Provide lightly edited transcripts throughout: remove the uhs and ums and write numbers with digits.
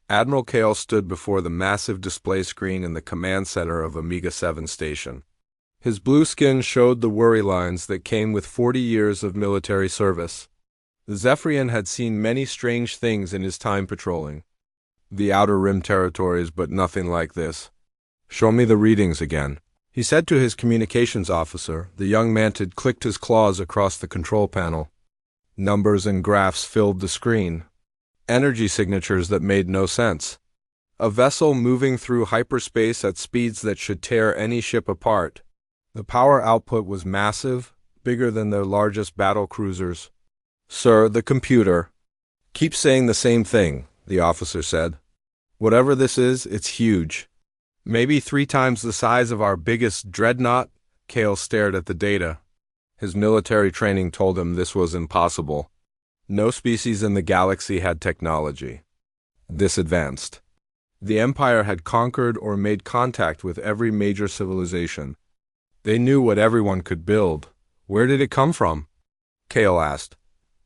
Admiral Kale stood before the massive display screen in the command center of Omega 7 station. His blue skin showed the worry lines that came with 40 years of military service. The Zephyrian had seen many strange things in his time patrolling the Outer Rim territories, but nothing like this. "Show me the readings again," he said to his communications officer. The young mantid clicked his claws across the control panel. Numbers and graphs filled the screen. Energy signatures that made no sense. A vessel moving through hyperspace at speeds that should tear any ship apart. The power output was massive, bigger than their largest battle cruisers. "Sir, the computer." "Keep saying the same thing," the officer said. "Whatever this is, it's huge. Maybe 3 times the size of our biggest dreadnought." Kale stared at the data. His military training told him this was impossible. No species in the galaxy had technology this advanced. The Empire had conquered or made contact with every major civilization. They knew what everyone could build. Where did it come from? Kale asked.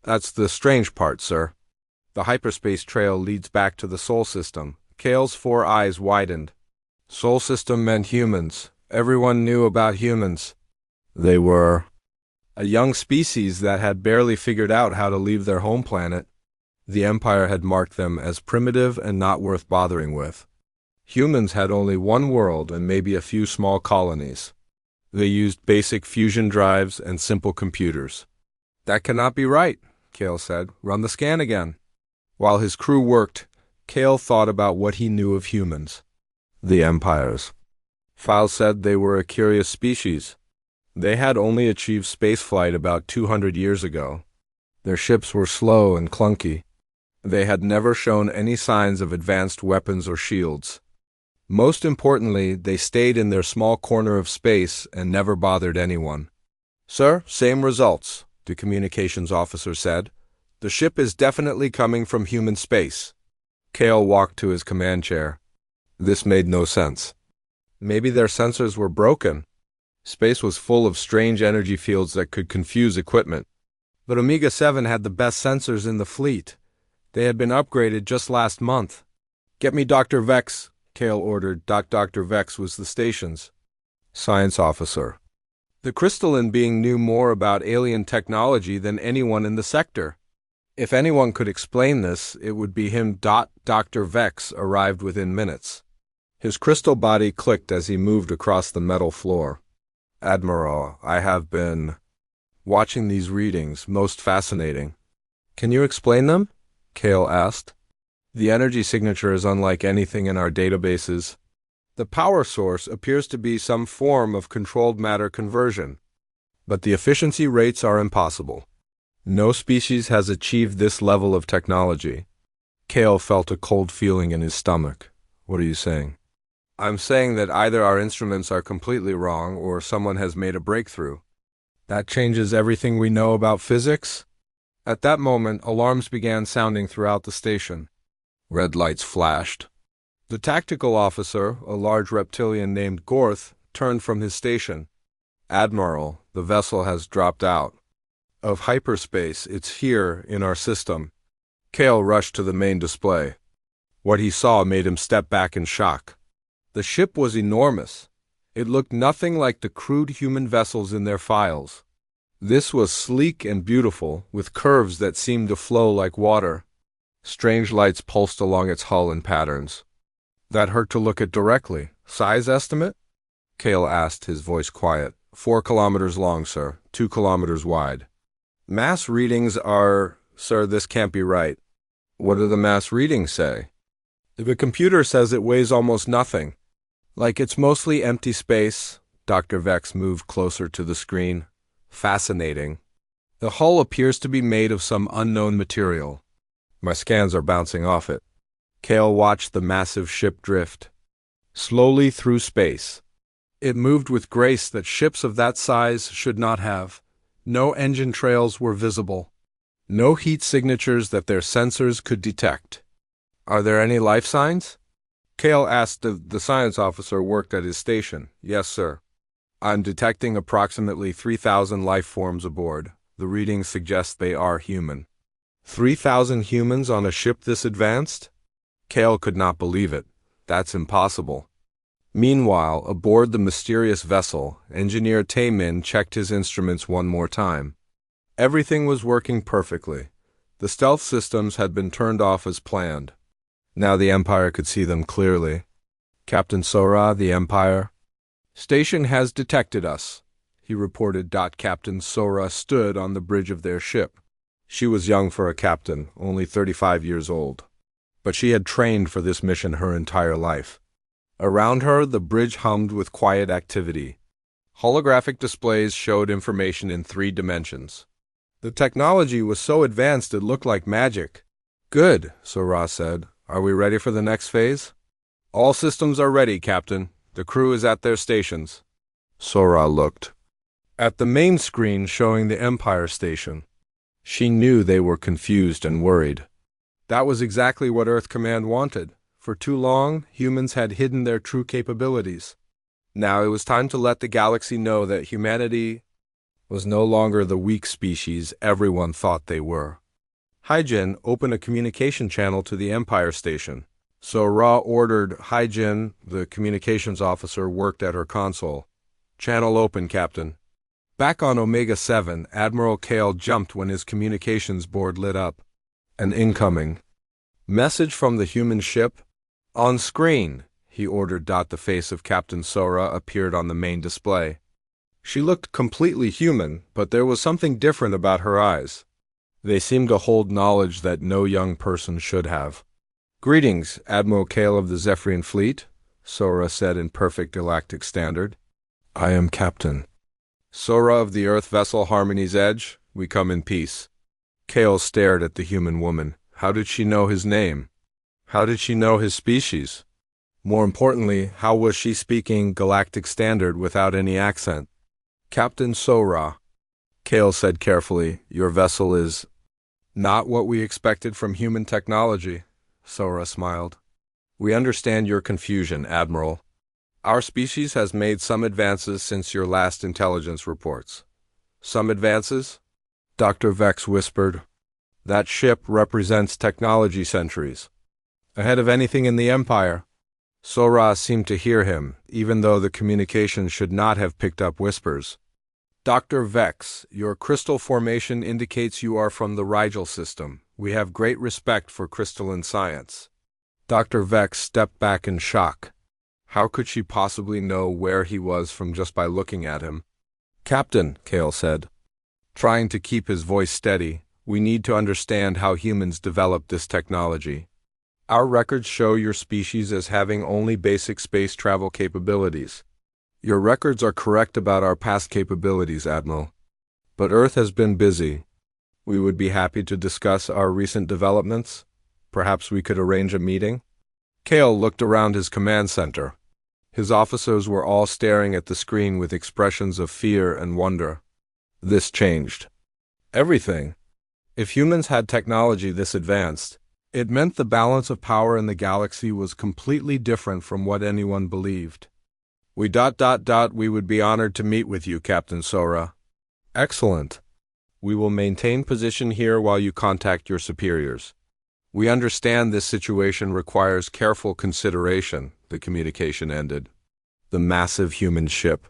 "That's the strange part, sir. The hyperspace trail leads back to the Sol System." Kale's 4 eyes widened. Sol System meant humans. Everyone knew about humans. They were a young species that had barely figured out how to leave their home planet. The Empire had marked them as primitive and not worth bothering with. Humans had only one world and maybe a few small colonies. They used basic fusion drives and simple computers. "That cannot be right," Kale said. "Run the scan again." While his crew worked, Kale thought about what he knew of humans. The Empire's files said they were a curious species. They had only achieved spaceflight about 200 years ago. Their ships were slow and clunky. They had never shown any signs of advanced weapons or shields. Most importantly, they stayed in their small corner of space and never bothered anyone. "Sir, same results," the communications officer said. "The ship is definitely coming from human space." Kale walked to his command chair. This made no sense. Maybe their sensors were broken. Space was full of strange energy fields that could confuse equipment. But Omega 7 had the best sensors in the fleet. They had been upgraded just last month. "Get me Dr. Vex," Kale ordered. Dr. Vex was the station's science officer. The crystalline being knew more about alien technology than anyone in the sector. If anyone could explain this, it would be him. Dr. Vex arrived within minutes. His crystal body clicked as he moved across the metal floor. "Admiral, I have been watching these readings. Most fascinating." "Can you explain them?" Kale asked. "The energy signature is unlike anything in our databases. The power source appears to be some form of controlled matter conversion, but the efficiency rates are impossible. No species has achieved this level of technology." Kale felt a cold feeling in his stomach. "What are you saying?" "I'm saying that either our instruments are completely wrong or someone has made a breakthrough. That changes everything we know about physics." At that moment, alarms began sounding throughout the station. Red lights flashed. The tactical officer, a large reptilian named Gorth, turned from his station. "Admiral, the vessel has dropped out of hyperspace. It's here, in our system." Kale rushed to the main display. What he saw made him step back in shock. The ship was enormous. It looked nothing like the crude human vessels in their files. This was sleek and beautiful, with curves that seemed to flow like water. Strange lights pulsed along its hull in patterns that hurt to look at directly. "Size estimate?" Kale asked, his voice quiet. 4 kilometers long, sir. 2 kilometers wide." "Mass readings are..." "Sir, this can't be right." "What do the mass readings say?" "The computer says it weighs almost nothing. Like it's mostly empty space." Dr. Vex moved closer to the screen. "Fascinating. The hull appears to be made of some unknown material. My scans are bouncing off it." Kale watched the massive ship drift slowly through space. It moved with grace that ships of that size should not have. No engine trails were visible. No heat signatures that their sensors could detect. "Are there any life signs?" Kale asked. The science officer worked at his station. "Yes, sir. I'm detecting approximately 3,000 life forms aboard. The readings suggest they are human." 3,000 humans on a ship this advanced? Kale could not believe it. That's impossible. Meanwhile, aboard the mysterious vessel, Engineer Taemin checked his instruments one more time. Everything was working perfectly. The stealth systems had been turned off as planned. Now the Empire could see them clearly. Captain Sora, the Empire. Station has detected us, he reported. Captain Sora stood on the bridge of their ship. She was young for a captain, only 35 years old. But she had trained for this mission her entire life. Around her, the bridge hummed with quiet activity. Holographic displays showed information in 3 dimensions. The technology was so advanced it looked like magic. Good, Sora said. Are we ready for the next phase? All systems are ready, Captain. The crew is at their stations. Sora looked at the main screen showing the Empire station. She knew they were confused and worried. That was exactly what Earth Command wanted. For too long, humans had hidden their true capabilities. Now it was time to let the galaxy know that humanity was no longer the weak species everyone thought they were. Hyjin, open a communication channel to the Empire station. So Ra ordered. Hyjin, the communications officer, worked at her console. Channel open, Captain. Back on Omega 7, Admiral Kale jumped when his communications board lit up. An incoming message from the human ship? On screen, he ordered. The face of Captain Sora appeared on the main display. She looked completely human, but there was something different about her eyes. They seemed to hold knowledge that no young person should have. Greetings, Admiral Kale of the Zephyrian Fleet, Sora said in perfect galactic standard. I am Captain Sora of the Earth vessel Harmony's Edge. We come in peace. Kale stared at the human woman. How did she know his name? How did she know his species? More importantly, how was she speaking galactic standard without any accent? Captain Sora, Kale said carefully, your vessel is not what we expected from human technology. Sora smiled. We understand your confusion, Admiral. Our species has made some advances since your last intelligence reports. Some advances? Dr. Vex whispered. That ship represents technology centuries. Ahead of anything in the Empire. Sora seemed to hear him, even though the communication should not have picked up whispers. Dr. Vex, your crystal formation indicates you are from the Rigel system. We have great respect for crystalline science. Dr. Vex stepped back in shock. How could she possibly know where he was from just by looking at him? Captain, Kale said, trying to keep his voice steady, we need to understand how humans developed this technology. Our records show your species as having only basic space travel capabilities. Your records are correct about our past capabilities, Admiral. But Earth has been busy. We would be happy to discuss our recent developments. Perhaps we could arrange a meeting? Kale looked around his command center. His officers were all staring at the screen with expressions of fear and wonder. This changed everything. If humans had technology this advanced, it meant the balance of power in the galaxy was completely different from what anyone believed. We would be honored to meet with you, Captain Sora. Excellent. We will maintain position here while you contact your superiors. We understand this situation requires careful consideration, the communication ended. The massive human ship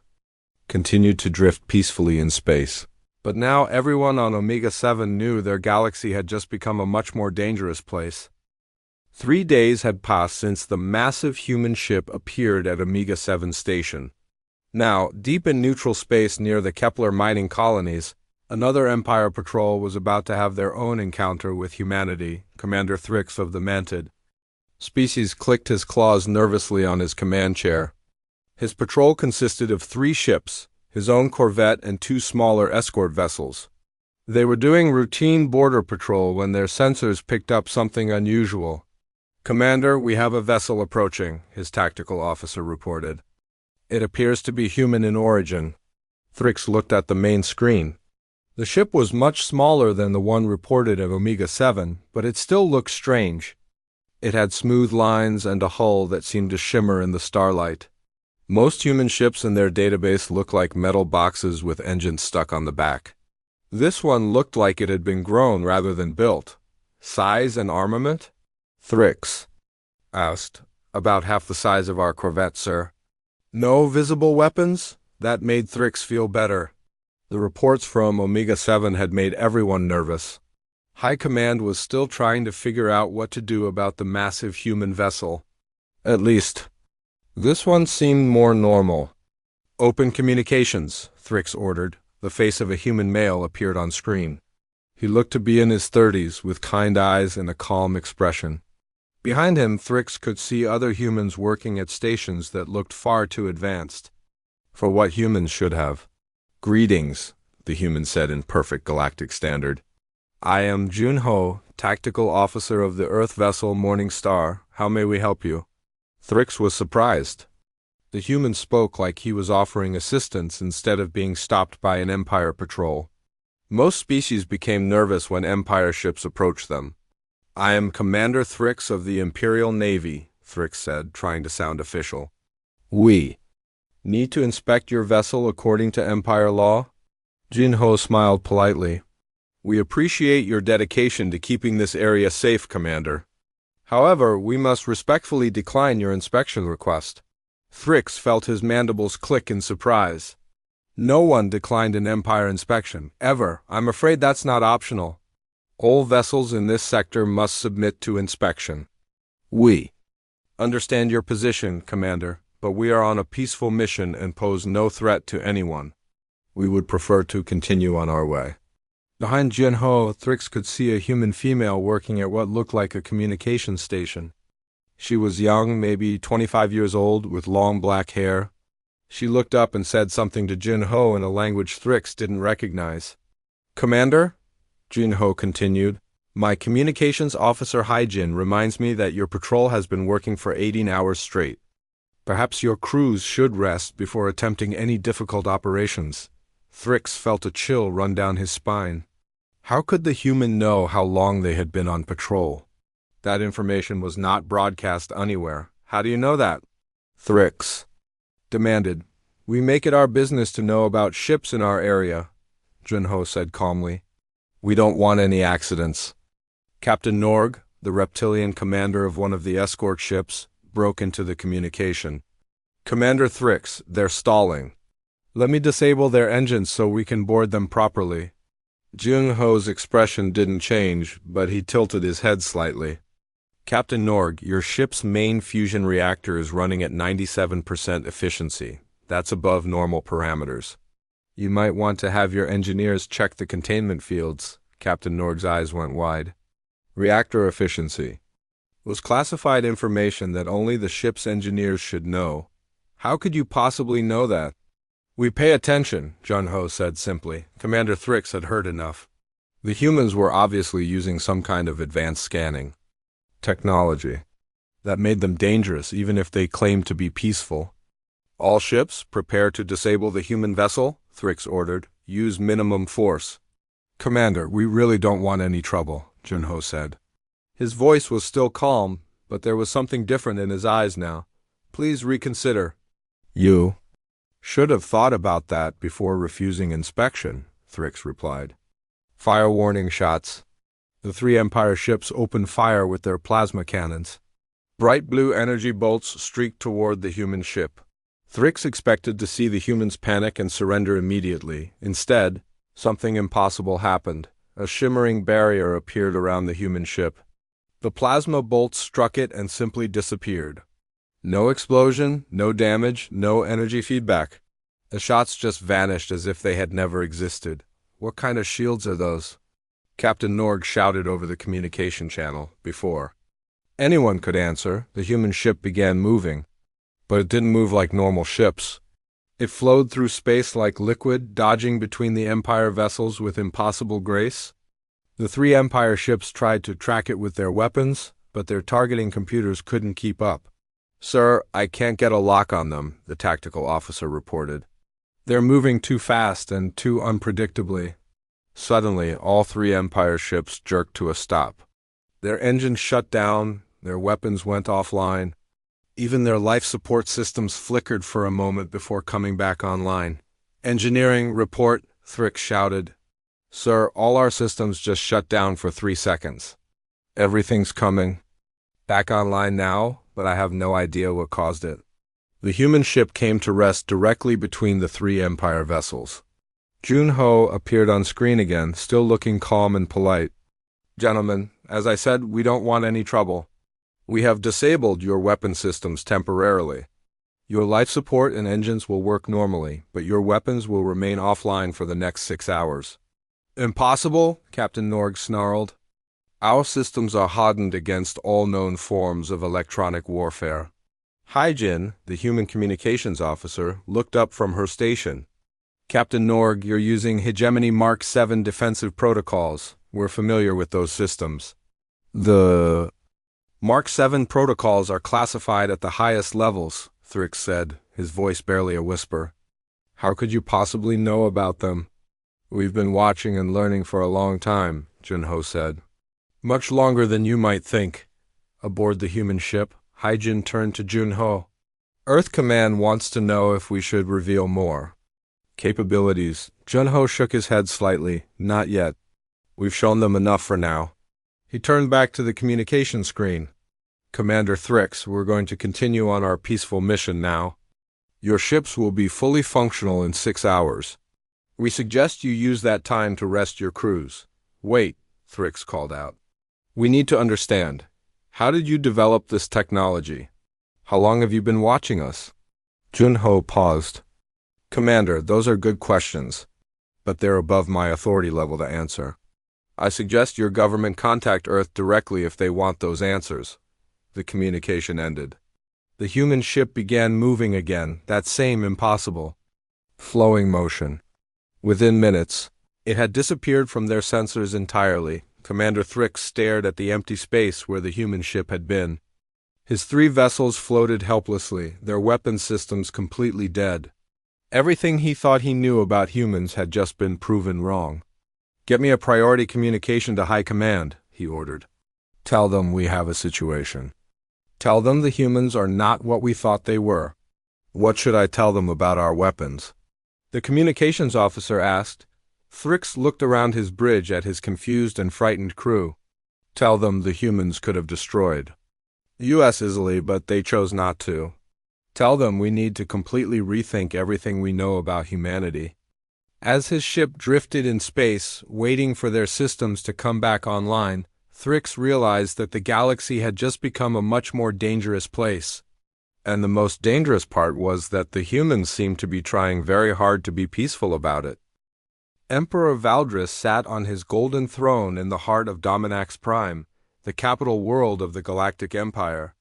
continued to drift peacefully in space. But now everyone on Omega 7 knew their galaxy had just become a much more dangerous place. 3 days had passed since the massive human ship appeared at Omega 7 station. Now, deep in neutral space near the Kepler mining colonies, another Empire patrol was about to have their own encounter with humanity, Commander Thrix of the Mantid. Species clicked his claws nervously on his command chair. His patrol consisted of 3 ships, his own corvette and 2 smaller escort vessels. They were doing routine border patrol when their sensors picked up something unusual. Commander, we have a vessel approaching, his tactical officer reported. It appears to be human in origin. Thrix looked at the main screen. The ship was much smaller than the one reported at Omega 7, but it still looked strange. It had smooth lines and a hull that seemed to shimmer in the starlight. Most human ships in their database look like metal boxes with engines stuck on the back. This one looked like it had been grown rather than built. Size and armament? Thrix. asked. About half the size of our corvette, sir. No visible weapons? That made Thrix feel better. The reports from Omega-7 had made everyone nervous. High Command was still trying to figure out what to do about the massive human vessel. At least, this one seemed more normal. Open communications, Thrix ordered. The face of a human male appeared on screen. He looked to be in his 30s, with kind eyes and a calm expression. Behind him, Thrix could see other humans working at stations that looked far too advanced for what humans should have. Greetings, the human said in perfect galactic standard. I am Junho, tactical officer of the Earth vessel Morning Star. How may we help you? Thrix was surprised. The human spoke like he was offering assistance instead of being stopped by an Empire patrol. Most species became nervous when Empire ships approached them. I am Commander Thrix of the Imperial Navy, Thrix said, trying to sound official. We need to inspect your vessel according to Empire law? Jinho smiled politely. We appreciate your dedication to keeping this area safe, Commander. However, we must respectfully decline your inspection request. Thrix felt his mandibles click in surprise. No one declined an Empire inspection, ever. I'm afraid that's not optional. All vessels in this sector must submit to inspection. We understand your position, Commander, but we are on a peaceful mission and pose no threat to anyone. We would prefer to continue on our way. Behind Jinho, Thrix could see a human female working at what looked like a communications station. She was young, maybe 25 years old, with long black hair. She looked up and said something to Jinho in a language Thrix didn't recognize. Commander? Jinho continued. My communications officer Haijin reminds me that your patrol has been working for 18 hours straight. Perhaps your crews should rest before attempting any difficult operations. Thrix felt a chill run down his spine. How could the human know how long they had been on patrol? That information was not broadcast anywhere. How do you know that? Thrix demanded. We make it our business to know about ships in our area, Junho said calmly. We don't want any accidents. Captain Norg, the reptilian commander of one of the escort ships, broke into the communication. Commander Thrix, they're stalling. Let me disable their engines so we can board them properly. Junho's expression didn't change, but he tilted his head slightly. Captain Norg, your ship's main fusion reactor is running at 97% efficiency. That's above normal parameters. You might want to have your engineers check the containment fields. Captain Norg's eyes went wide. Reactor efficiency was classified information that only the ship's engineers should know. How could you possibly know that? We pay attention, Junho said simply. Commander Thrix had heard enough. The humans were obviously using some kind of advanced scanning technology that made them dangerous even if they claimed to be peaceful. All ships, prepare to disable the human vessel, Thrix ordered. Use minimum force. Commander, we really don't want any trouble, Junho said. His voice was still calm, but there was something different in his eyes now. Please reconsider. You should have thought about that before refusing inspection, Thrix replied. Fire warning shots. The 3 Empire ships opened fire with their plasma cannons. Bright blue energy bolts streaked toward the human ship. Thrix expected to see the humans panic and surrender immediately. Instead, something impossible happened. A shimmering barrier appeared around the human ship. The plasma bolts struck it and simply disappeared. No explosion, no damage, no energy feedback. The shots just vanished as if they had never existed. What kind of shields are those? Captain Norg shouted over the communication channel. Before anyone could answer, the human ship began moving. But it didn't move like normal ships. It flowed through space like liquid, dodging between the Empire vessels with impossible grace. The 3 Empire ships tried to track it with their weapons, but their targeting computers couldn't keep up. Sir, I can't get a lock on them, the tactical officer reported. They're moving too fast and too unpredictably. Suddenly, all 3 Empire ships jerked to a stop. Their engines shut down, their weapons went offline. Even their life support systems flickered for a moment before coming back online. Engineering, report, Thrix shouted. Sir, all our systems just shut down for 3 seconds. Everything's coming back online now, but I have no idea what caused it. The human ship came to rest directly between the three Empire vessels. Junho appeared on screen again, still looking calm and polite. Gentlemen, as I said, we don't want any trouble. We have disabled your weapon systems temporarily. Your life support and engines will work normally, but your weapons will remain offline for the next 6 hours. Impossible, Captain Norg snarled. Our systems are hardened against all known forms of electronic warfare. Hyjin, the human communications officer, looked up from her station. Captain Norg, you're using Hegemony Mark 7 defensive protocols. We're familiar with those systems. The Mark 7 protocols are classified at the highest levels, Thrix said, his voice barely a whisper. How could you possibly know about them? We've been watching and learning for a long time, Junho said. Much longer than you might think. Aboard the human ship, Hyjin turned to Junho. Earth Command wants to know if we should reveal more. Capabilities. Junho shook his head slightly. Not yet. We've shown them enough for now. He turned back to the communication screen. Commander Thrix, we're going to continue on our peaceful mission now. Your ships will be fully functional in 6 hours. We suggest you use that time to rest your crews. Wait, Thrix called out. We need to understand. How did you develop this technology? How long have you been watching us? Junho paused. Commander, those are good questions, but they're above my authority level to answer. I suggest your government contact Earth directly if they want those answers. The communication ended. The human ship began moving again, that same impossible, flowing motion. Within minutes, it had disappeared from their sensors entirely. Commander Thrix stared at the empty space where the human ship had been. His 3 vessels floated helplessly, their weapon systems completely dead. Everything he thought he knew about humans had just been proven wrong. Get me a priority communication to High Command, he ordered. Tell them we have a situation. Tell them the humans are not what we thought they were. What should I tell them about our weapons? The communications officer asked. Thrix looked around his bridge at his confused and frightened crew. Tell them the humans could have destroyed US easily, but they chose not to. Tell them we need to completely rethink everything we know about humanity. As his ship drifted in space, waiting for their systems to come back online, Thrix realized that the galaxy had just become a much more dangerous place. And the most dangerous part was that the humans seemed to be trying very hard to be peaceful about it. Emperor Valdris sat on his golden throne in the heart of Dominax Prime, the capital world of the Galactic Empire.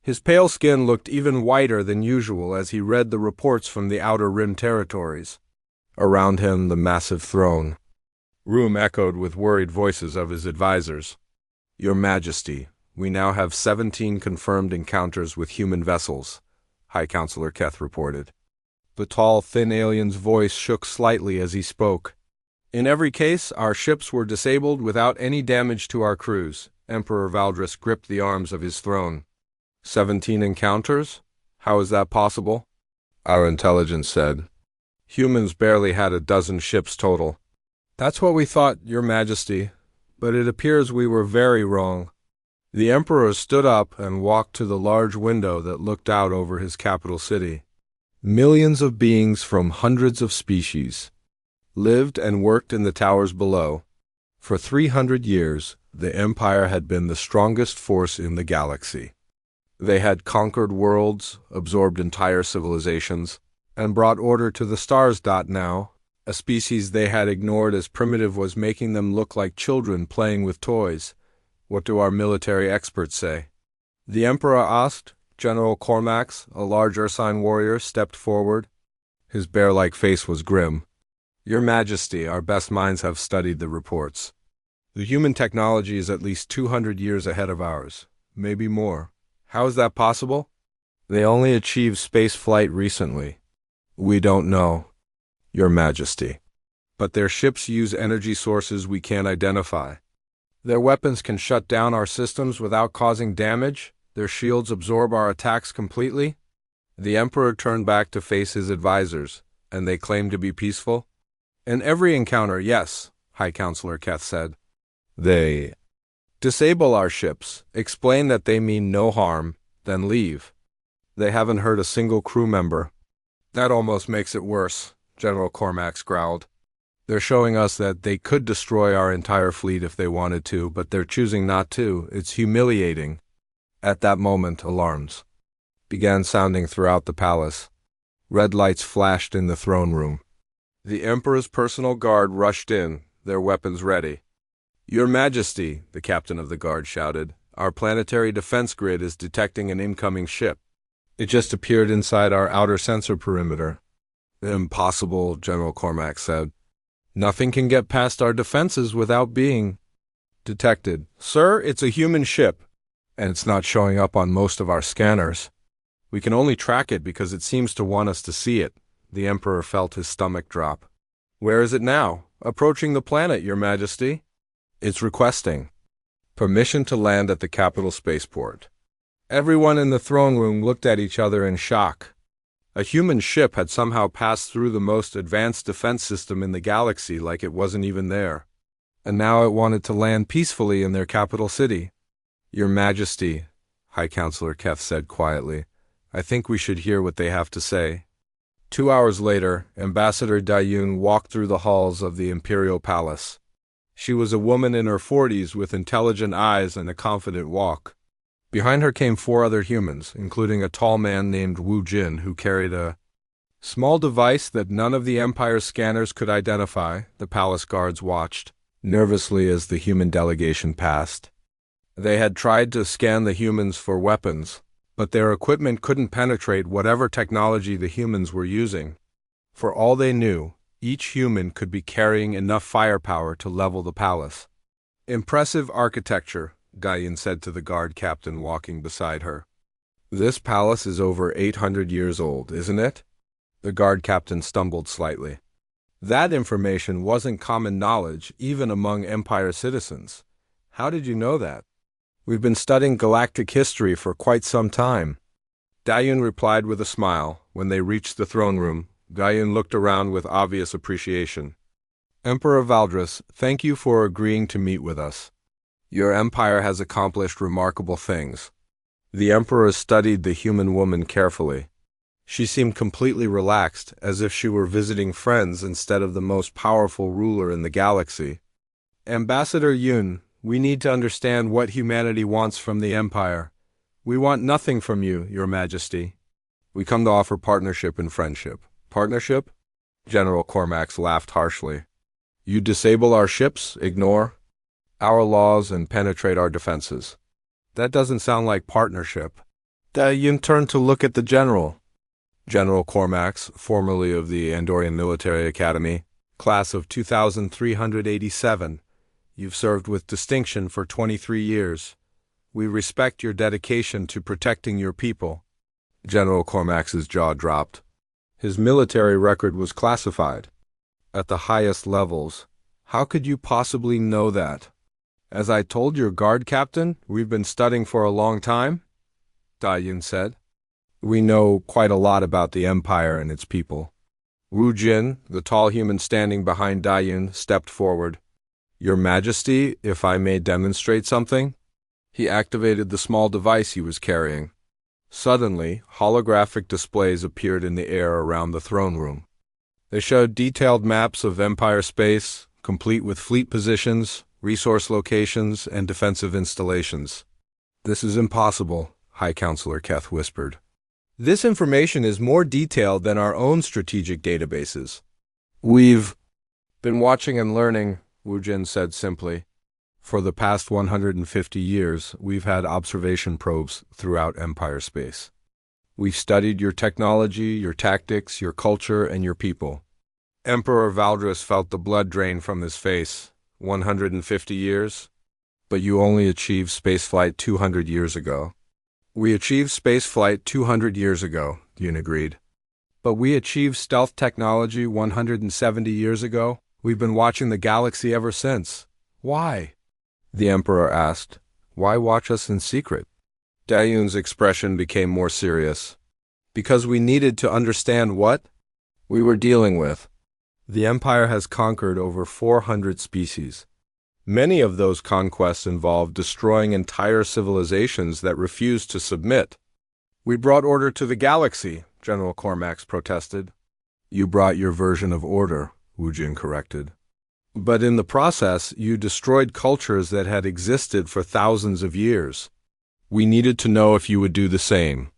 His pale skin looked even whiter than usual as he read the reports from the Outer Rim territories. Around him, the massive throne room echoed with worried voices of his advisors. Your Majesty, we now have 17 confirmed encounters with human vessels, High Counselor Keth reported. The tall, thin alien's voice shook slightly as he spoke. In every case, our ships were disabled without any damage to our crews. Emperor Valdris gripped the arms of his throne. 17 encounters? How is that possible? Our intelligence said. Humans barely had a dozen ships total. That's what we thought, Your Majesty, but it appears we were very wrong. The Emperor stood up and walked to the large window that looked out over his capital city. Millions of beings from hundreds of species lived and worked in the towers below. For 300 years, the Empire had been the strongest force in the galaxy. They had conquered worlds, absorbed entire civilizations, and brought order to the stars. Now, a species they had ignored as primitive was making them look like children playing with toys. What do our military experts say? The Emperor asked. General Cormax, a large Ursine warrior, stepped forward. His bear-like face was grim. Your Majesty, our best minds have studied the reports. The human technology is at least 200 years ahead of ours, maybe more. How is that possible? They only achieved space flight recently. We don't know, Your Majesty. But their ships use energy sources we can't identify. Their weapons can shut down our systems without causing damage. Their shields absorb our attacks completely. The Emperor turned back to face his advisors, and they claim to be peaceful. In every encounter, yes, High Counselor Keth said. They disable our ships, explain that they mean no harm, then leave. They haven't hurt a single crew member. That almost makes it worse, General Cormax growled. They're showing us that they could destroy our entire fleet if they wanted to, but they're choosing not to. It's humiliating. At that moment, alarms began sounding throughout the palace. Red lights flashed in the throne room. The Emperor's personal guard rushed in, their weapons ready. "Your Majesty," the captain of the guard shouted, "our planetary defense grid is detecting an incoming ship. It just appeared inside our outer sensor perimeter." "Impossible," General Cormax said. "Nothing can get past our defenses without being detected." "Sir, it's a human ship, and it's not showing up on most of our scanners. We can only track it because it seems to want us to see it." The Emperor felt his stomach drop. "Where is it now?" "Approaching the planet, Your Majesty." "It's requesting permission to land at the capital spaceport." Everyone in the throne room looked at each other in shock. A human ship had somehow passed through the most advanced defense system in the galaxy like it wasn't even there. And now it wanted to land peacefully in their capital city. "Your Majesty," High Counselor Keth said quietly, "I think we should hear what they have to say." 2 hours later, Ambassador Dayun walked through the halls of the Imperial Palace. She was a woman in her 40s with intelligent eyes and a confident walk. Behind her came 4 other humans, including a tall man named Wu Jin, who carried a small device that none of the Empire's scanners could identify. The palace guards watched nervously as the human delegation passed. They had tried to scan the humans for weapons, but their equipment couldn't penetrate whatever technology the humans were using. For all they knew, each human could be carrying enough firepower to level the palace. "Impressive architecture," Gayan said to the guard captain walking beside her. "This palace is over 800 years old, isn't it?" The guard captain stumbled slightly. That information wasn't common knowledge, even among Empire citizens. "How did you know that?" "We've been studying galactic history for quite some time." Dayun replied with a smile. When they reached the throne room, Gayan looked around with obvious appreciation. "Emperor Valdris, thank you for agreeing to meet with us. Your empire has accomplished remarkable things." The Emperor studied the human woman carefully. She seemed completely relaxed, as if she were visiting friends instead of the most powerful ruler in the galaxy. "Ambassador Yun, we need to understand what humanity wants from the Empire. We want nothing from you, Your Majesty. We come to offer partnership and friendship." "Partnership?" General Cormax laughed harshly. "You disable our ships, ignore our laws, and penetrate our defenses. That doesn't sound like partnership." Dayun turned to look at the general. "General Cormax, formerly of the Andorian Military Academy, class of 2387. You've served with distinction for 23 years. We respect your dedication to protecting your people." General Cormax's jaw dropped. His military record was classified at the highest levels. "How could you possibly know that?" "As I told your guard captain, we've been studying for a long time," Dayun said. "We know quite a lot about the Empire and its people." Wu Jin, the tall human standing behind Dayun, stepped forward. "Your Majesty, if I may demonstrate something?" He activated the small device he was carrying. Suddenly, holographic displays appeared in the air around the throne room. They showed detailed maps of Empire space, complete with fleet positions, resource locations, and defensive installations. "This is impossible," High Counselor Keth whispered. "This information is more detailed than our own strategic databases." "We've been watching and learning," Wu Jin said simply. "For the past 150 years, we've had observation probes throughout Empire space. We've studied your technology, your tactics, your culture, and your people." Emperor Valdris felt the blood drain from his face. 150 years? But you only achieved spaceflight 200 years ago. "We achieved spaceflight 200 years ago," Yun agreed. "But we achieved stealth technology 170 years ago. We've been watching the galaxy ever since. Why?" The Emperor asked. "Why watch us in secret?" Dayun's expression became more serious. "Because we needed to understand what we were dealing with. The Empire has conquered over 400 species. Many of those conquests involved destroying entire civilizations that refused to submit. We brought order to the galaxy, General Cormax protested. You brought your version of order, Wu Jin corrected. But in the process, you destroyed cultures that had existed for thousands of years. We needed to know if you would do the same.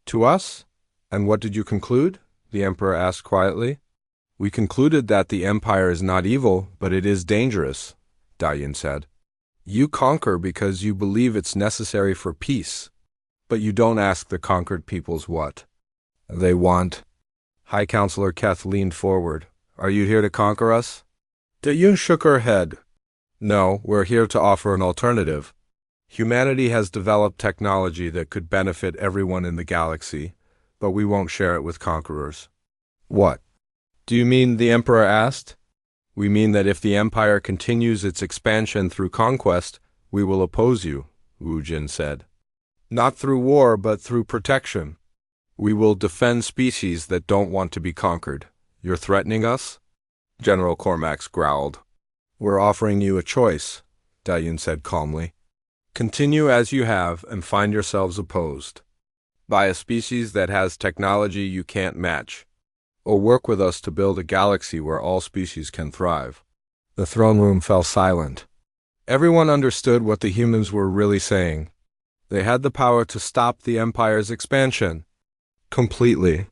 To us? And what did you conclude? The Emperor asked quietly. We concluded that the Empire is not evil, but it is dangerous, Dai-Yun said. You conquer because you believe it's necessary for peace, but you don't ask the conquered peoples what they want. High Counselor Keth leaned forward. Are you here to conquer us? Dai-Yun shook her head. No, we're here to offer an alternative. Humanity has developed technology that could benefit everyone in the galaxy, but we won't share it with conquerors. What? Do you mean, the Emperor asked? We mean that if the Empire continues its expansion through conquest, we will oppose you, Wu Jin said. Not through war, but through protection. We will defend species that don't want to be conquered. You're threatening us? General Cormax growled. We're offering you a choice, Dai-Yun said calmly. Continue as you have and find yourselves opposed by a species that has technology you can't match, or work with us to build a galaxy where all species can thrive. The throne room fell silent. Everyone understood what the humans were really saying. They had the power to stop the Empire's expansion. Completely.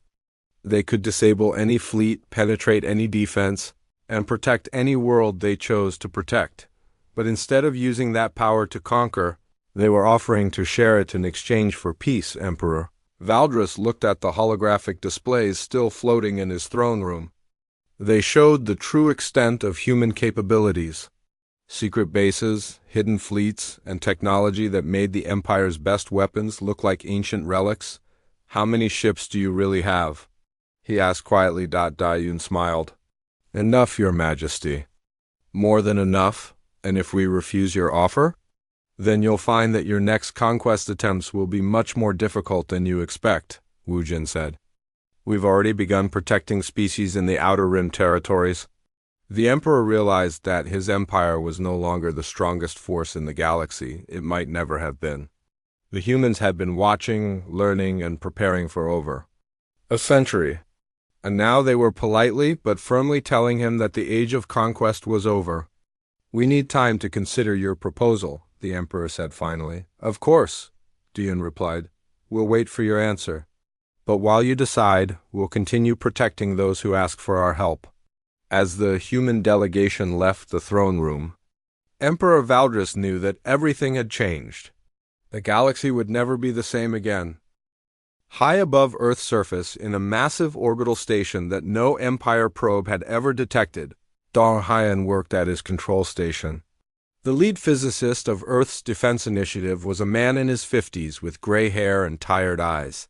They could disable any fleet, penetrate any defense, and protect any world they chose to protect. But instead of using that power to conquer, they were offering to share it in exchange for peace, Emperor. Valdris looked at the holographic displays still floating in his throne room. They showed the true extent of human capabilities. Secret bases, hidden fleets, and technology that made the Empire's best weapons look like ancient relics. How many ships do you really have? He asked quietly. Dai-Yun smiled. Enough, Your Majesty. More than enough, and if we refuse your offer, then you'll find that your next conquest attempts will be much more difficult than you expect, Wu Jin said. We've already begun protecting species in the Outer Rim territories. The Emperor realized that his empire was no longer the strongest force in the galaxy. It might never have been. The humans had been watching, learning, and preparing for over a century. And now they were politely but firmly telling him that the age of conquest was over. We need time to consider your proposal, the Emperor said finally. Of course, Dai-Yun replied. We'll wait for your answer. But while you decide, we'll continue protecting those who ask for our help. As the human delegation left the throne room, Emperor Valdris knew that everything had changed. The galaxy would never be the same again. High above Earth's surface, in a massive orbital station that no Empire probe had ever detected, Dong Haiyan worked at his control station. The lead physicist of Earth's Defense Initiative was a man in his 50s with gray hair and tired eyes.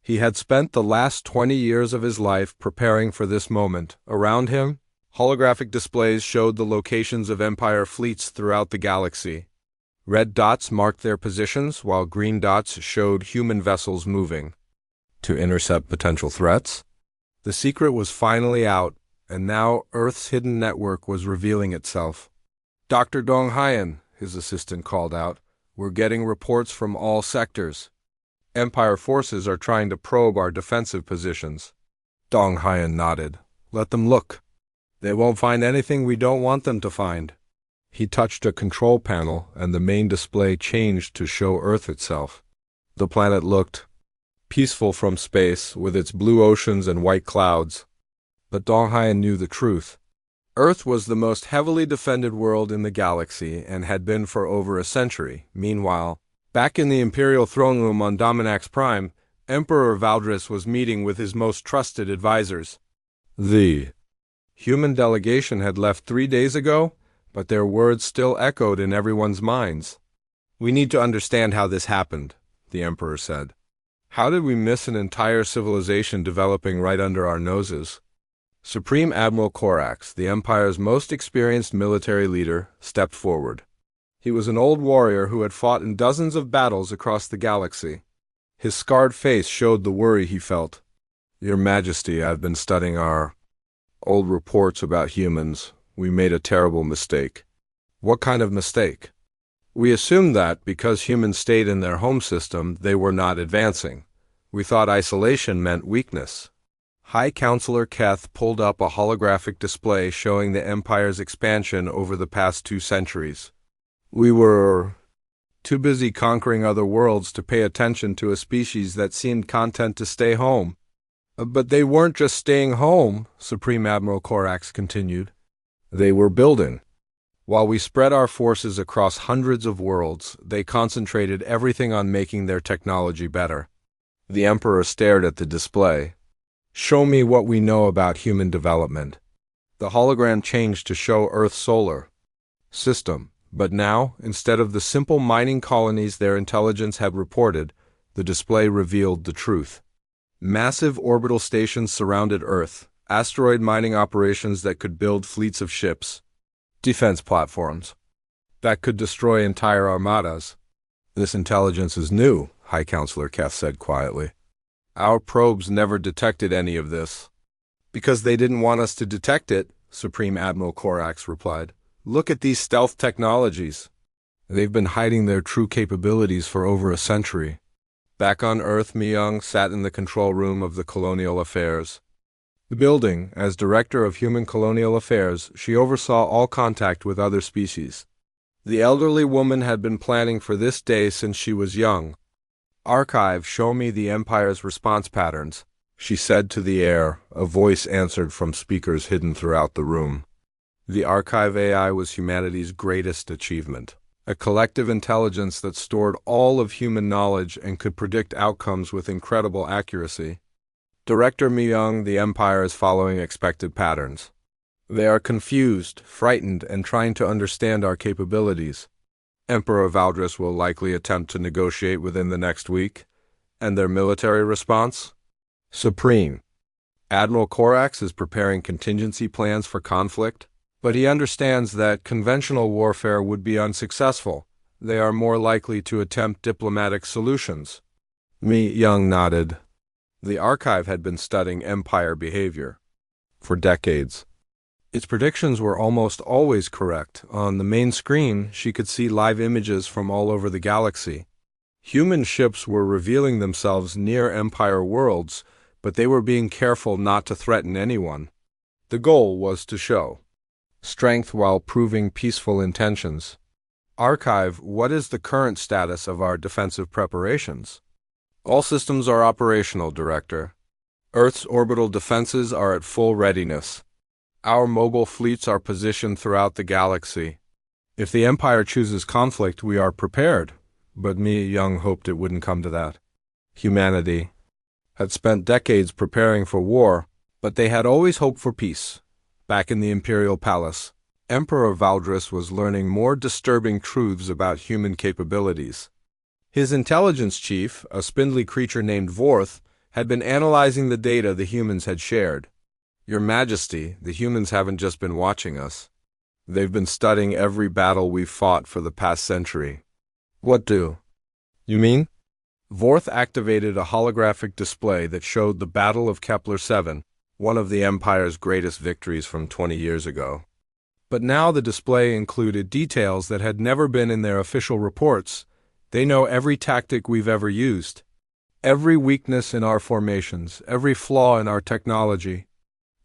He had spent the last 20 years of his life preparing for this moment. Around him, holographic displays showed the locations of Empire fleets throughout the galaxy. Red dots marked their positions, while green dots showed human vessels moving to intercept potential threats. The secret was finally out, and now Earth's hidden network was revealing itself. Dr. Dong Haiyan, his assistant called out, we're getting reports from all sectors. Empire forces are trying to probe our defensive positions. Dong Haiyan nodded. Let them look. They won't find anything we don't want them to find. He touched a control panel, and the main display changed to show Earth itself. The planet looked peaceful from space, with its blue oceans and white clouds. But Dong Haiyan knew the truth. Earth was the most heavily defended world in the galaxy, and had been for over a century. Meanwhile, back in the Imperial throne room on Dominax Prime, Emperor Valdris was meeting with his most trusted advisors. The human delegation had left 3 days ago, but their words still echoed in everyone's minds. We need to understand how this happened, the Emperor said. How did we miss an entire civilization developing right under our noses? Supreme Admiral Corax, the Empire's most experienced military leader, stepped forward. He was an old warrior who had fought in dozens of battles across the galaxy. His scarred face showed the worry he felt. Your Majesty, I've been studying our old reports about humans. We made a terrible mistake. What kind of mistake? We assumed that, because humans stayed in their home system, they were not advancing. We thought isolation meant weakness. High Counselor Keth pulled up a holographic display showing the Empire's expansion over the past 2 centuries. We were too busy conquering other worlds to pay attention to a species that seemed content to stay home. But they weren't just staying home, Supreme Admiral Corax continued. They were building. While we spread our forces across hundreds of worlds, they concentrated everything on making their technology better. The Emperor stared at the display. Show me what we know about human development. The hologram changed to show Earth's solar system, but now, instead of the simple mining colonies their intelligence had reported, the display revealed the truth. Massive orbital stations surrounded Earth, asteroid mining operations that could build fleets of ships, defense platforms that could destroy entire armadas. This intelligence is new, High Counselor Keth said quietly. Our probes never detected any of this. Because they didn't want us to detect it, Supreme Admiral Corax replied. Look at these stealth technologies. They've been hiding their true capabilities for over a century. Back on Earth, Mi-young sat in the control room of the Colonial Affairs. The building, as Director of Human Colonial Affairs, she oversaw all contact with other species. The elderly woman had been planning for this day since she was young. Archive, show me the Empire's response patterns, she said to the air. A voice answered from speakers hidden throughout the room. The Archive AI was humanity's greatest achievement, a collective intelligence that stored all of human knowledge and could predict outcomes with incredible accuracy. Director Mi-young, the Empire is following expected patterns. They are confused, frightened, and trying to understand our capabilities. Emperor Valdris will likely attempt to negotiate within the next week. And their military response? Supreme. Admiral Corax is preparing contingency plans for conflict, but he understands that conventional warfare would be unsuccessful. They are more likely to attempt diplomatic solutions. Mi-young nodded. The Archive had been studying Empire behavior for decades. Its predictions were almost always correct. On the main screen, she could see live images from all over the galaxy. Human ships were revealing themselves near Empire worlds, but they were being careful not to threaten anyone. The goal was to show strength while proving peaceful intentions. Archive, what is the current status of our defensive preparations? All systems are operational, Director. Earth's orbital defenses are at full readiness. Our mobile fleets are positioned throughout the galaxy. If the Empire chooses conflict, we are prepared. But Mi-young hoped it wouldn't come to that. Humanity had spent decades preparing for war, but they had always hoped for peace. Back in the Imperial Palace, Emperor Valdris was learning more disturbing truths about human capabilities. His intelligence chief, a spindly creature named Vorth, had been analyzing the data the humans had shared. Your Majesty, the humans haven't just been watching us. They've been studying every battle we've fought for the past century. What do? You mean? Vorth activated a holographic display that showed the Battle of Kepler 7, one of the Empire's greatest victories from 20 years ago. But now the display included details that had never been in their official reports. They know every tactic we've ever used, every weakness in our formations, every flaw in our technology.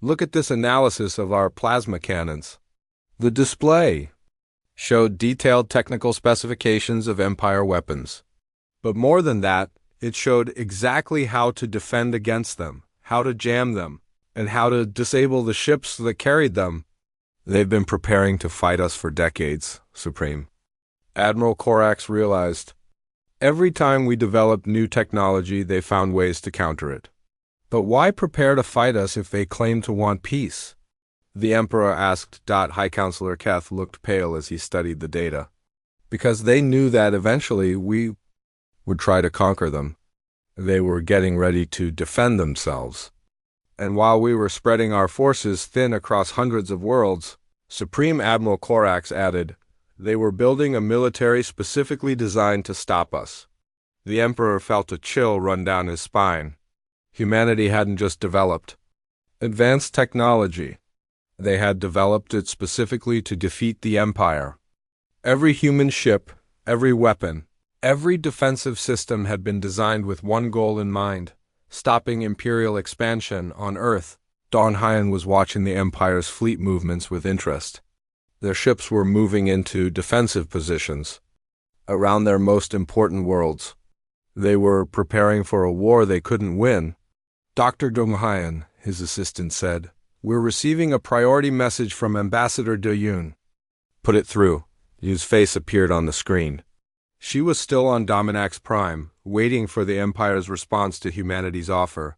Look at this analysis of our plasma cannons. The display showed detailed technical specifications of Empire weapons. But more than that, it showed exactly how to defend against them, how to jam them, and how to disable the ships that carried them. They've been preparing to fight us for decades, Supreme. Admiral Corax realized, every time we developed new technology, they found ways to counter it. But why prepare to fight us if they claim to want peace? The Emperor asked. High Counselor Keth looked pale as he studied the data. Because they knew that eventually we would try to conquer them. They were getting ready to defend themselves. And while we were spreading our forces thin across hundreds of worlds, Supreme Admiral Corax added, they were building a military specifically designed to stop us. The Emperor felt a chill run down his spine. Humanity hadn't just developed advanced technology. They had developed it specifically to defeat the Empire. Every human ship, every weapon, Every defensive system had been designed with one goal in mind: stopping Imperial expansion on Earth. Dong Haiyan was watching the Empire's fleet movements with interest. Their ships were moving into defensive positions around their most important worlds. They were preparing for a war they couldn't win. Dr. Dong Haiyan, his assistant, said, "We're receiving a priority message from Ambassador De Yun." "Put it through." Yu's face appeared on the screen. She was still on Dominax Prime, waiting for the Empire's response to humanity's offer.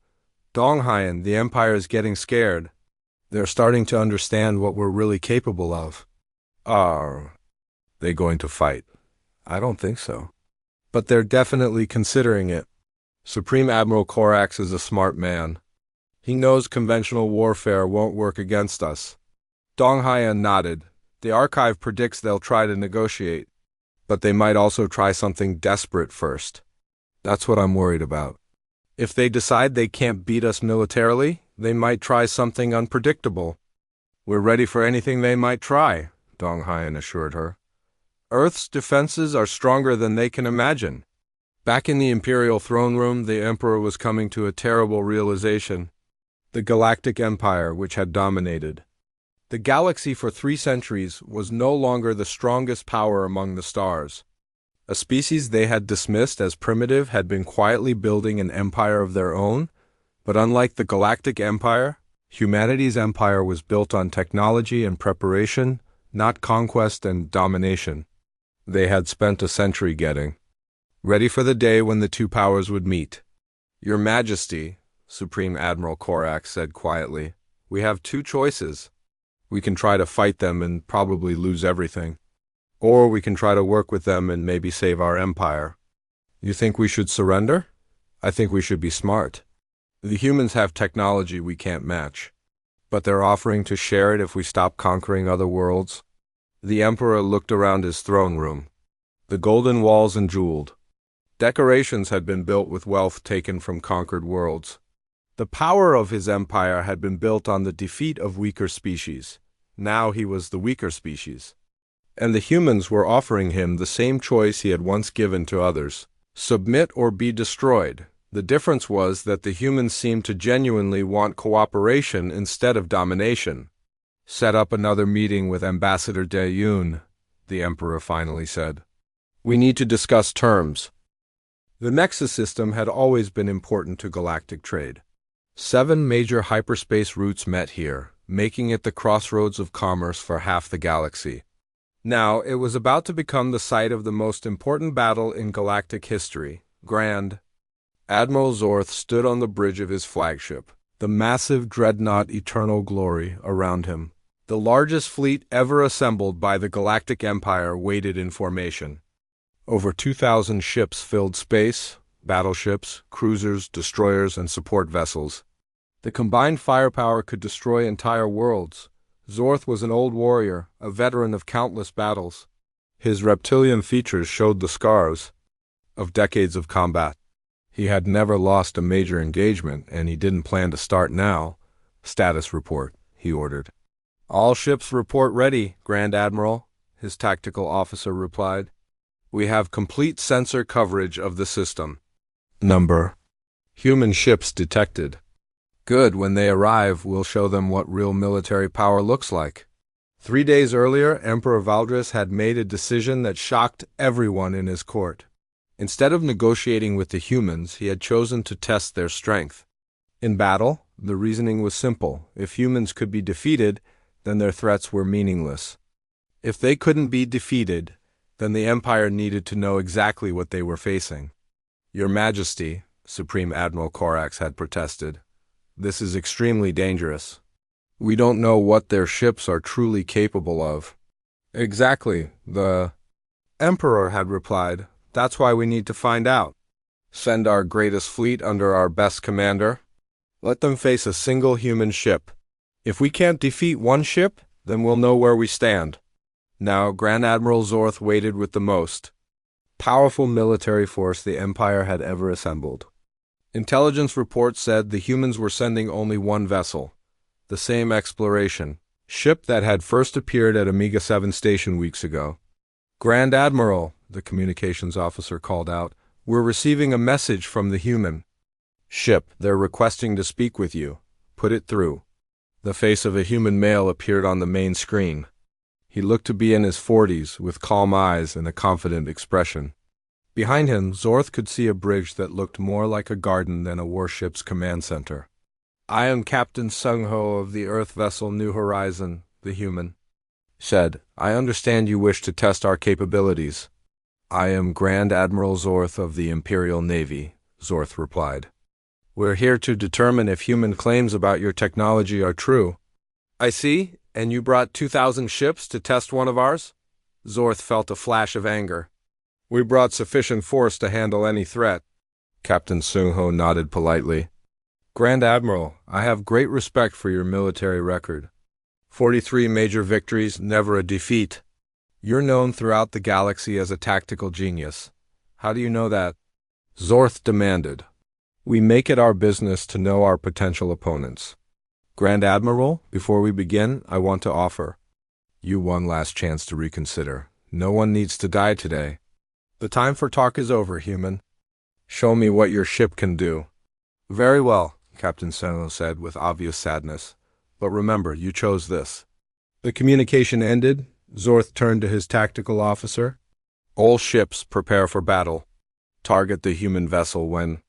"Dong Haiyan, the Empire is getting scared. They're starting to understand what we're really capable of." "Are they going to fight?" "I don't think so. But they're definitely considering it." Supreme Admiral Korax is a smart man. He knows conventional warfare won't work against us. Dong Haiyan nodded. The archive predicts they'll try to negotiate, but they might also try something desperate first. That's what I'm worried about. If they decide they can't beat us militarily, they might try something unpredictable. "We're ready for anything they might try," Dong Haiyan assured her. "Earth's defenses are stronger than they can imagine." Back in the Imperial throne room, the Emperor was coming to a terrible realization. The Galactic Empire, which had dominated the galaxy for 3 centuries, was no longer the strongest power among the stars. A species they had dismissed as primitive had been quietly building an empire of their own, but unlike the Galactic Empire, humanity's empire was built on technology and preparation, not conquest and domination. They had spent a century getting ready for the day when the two powers would meet. "Your Majesty," Supreme Admiral Korax said quietly, "we have 2 choices. We can try to fight them and probably lose everything. Or we can try to work with them and maybe save our empire. You think we should surrender? I think we should be smart. The humans have technology we can't match, but they're offering to share it if we stop conquering other worlds." The Emperor looked around his throne room. The golden walls and jeweled decorations had been built with wealth taken from conquered worlds. The power of his empire had been built on the defeat of weaker species. Now he was the weaker species. And the humans were offering him the same choice he had once given to others: submit or be destroyed. The difference was that the humans seemed to genuinely want cooperation instead of domination. "Set up another meeting with Ambassador De Yun," the Emperor finally said. "We need to discuss terms." The Nexus system had always been important to galactic trade. 7 major hyperspace routes met here, making it the crossroads of commerce for half the galaxy. Now, it was about to become the site of the most important battle in galactic history. Grand Admiral Zorth stood on the bridge of his flagship, the massive dreadnought Eternal Glory around him. The largest fleet ever assembled by the Galactic Empire waited in formation. Over 2,000 ships filled space, battleships, cruisers, destroyers, and support vessels. The combined firepower could destroy entire worlds. Zorth was an old warrior, a veteran of countless battles. His reptilian features showed the scars of decades of combat. He had never lost a major engagement, and he didn't plan to start now. "Status report," he ordered. "All ships report ready, Grand Admiral," his tactical officer replied. "We have complete sensor coverage of the system. Number: human ships detected." "Good. When they arrive, we'll show them what real military power looks like." 3 days earlier, Emperor Valdris had made a decision that shocked everyone in his court. Instead of negotiating with the humans, he had chosen to test their strength. In battle, the reasoning was simple. If humans could be defeated, then their threats were meaningless. If they couldn't be defeated, then the Empire needed to know exactly what they were facing. "Your Majesty," Supreme Admiral Korax had protested, "this is extremely dangerous. We don't know what their ships are truly capable of." "Exactly," the Emperor had replied. "That's why we need to find out. Send our greatest fleet under our best commander. Let them face a single human ship. If we can't defeat one ship, then we'll know where we stand." Now, Grand Admiral Zorth waited with the most powerful military force the Empire had ever assembled. Intelligence reports said the humans were sending only one vessel, the same exploration ship that had first appeared at Omega 7 Station weeks ago. "Grand Admiral," the communications officer called out. "We're receiving a message from the human ship. They're requesting to speak with you. Put it through." The face of a human male appeared on the main screen. He looked to be in his 40s, with calm eyes and a confident expression. Behind him, Zorth could see a bridge that looked more like a garden than a warship's command center. "I am Captain Sung-Ho of the Earth vessel New Horizon," the human said. "I understand you wish to test our capabilities." "I am Grand Admiral Zorth of the Imperial Navy," Zorth replied. "We're here to determine if human claims about your technology are true." "I see, and you brought 2,000 ships to test one of ours?" Zorth felt a flash of anger. "We brought sufficient force to handle any threat." Captain Sung-Ho nodded politely. "Grand Admiral, I have great respect for your military record. 43 major victories, never a defeat. You're known throughout the galaxy as a tactical genius. How do you know that?" Zorth demanded. "We make it our business to know our potential opponents. Grand Admiral, before we begin, I want to offer you one last chance to reconsider. No one needs to die today. The time for talk is over, human. Show me what your ship can do." "Very well," Captain Seno said with obvious sadness. "But remember, you chose this." The communication ended. Zorth turned to his tactical officer. "All ships prepare for battle. Target the human vessel when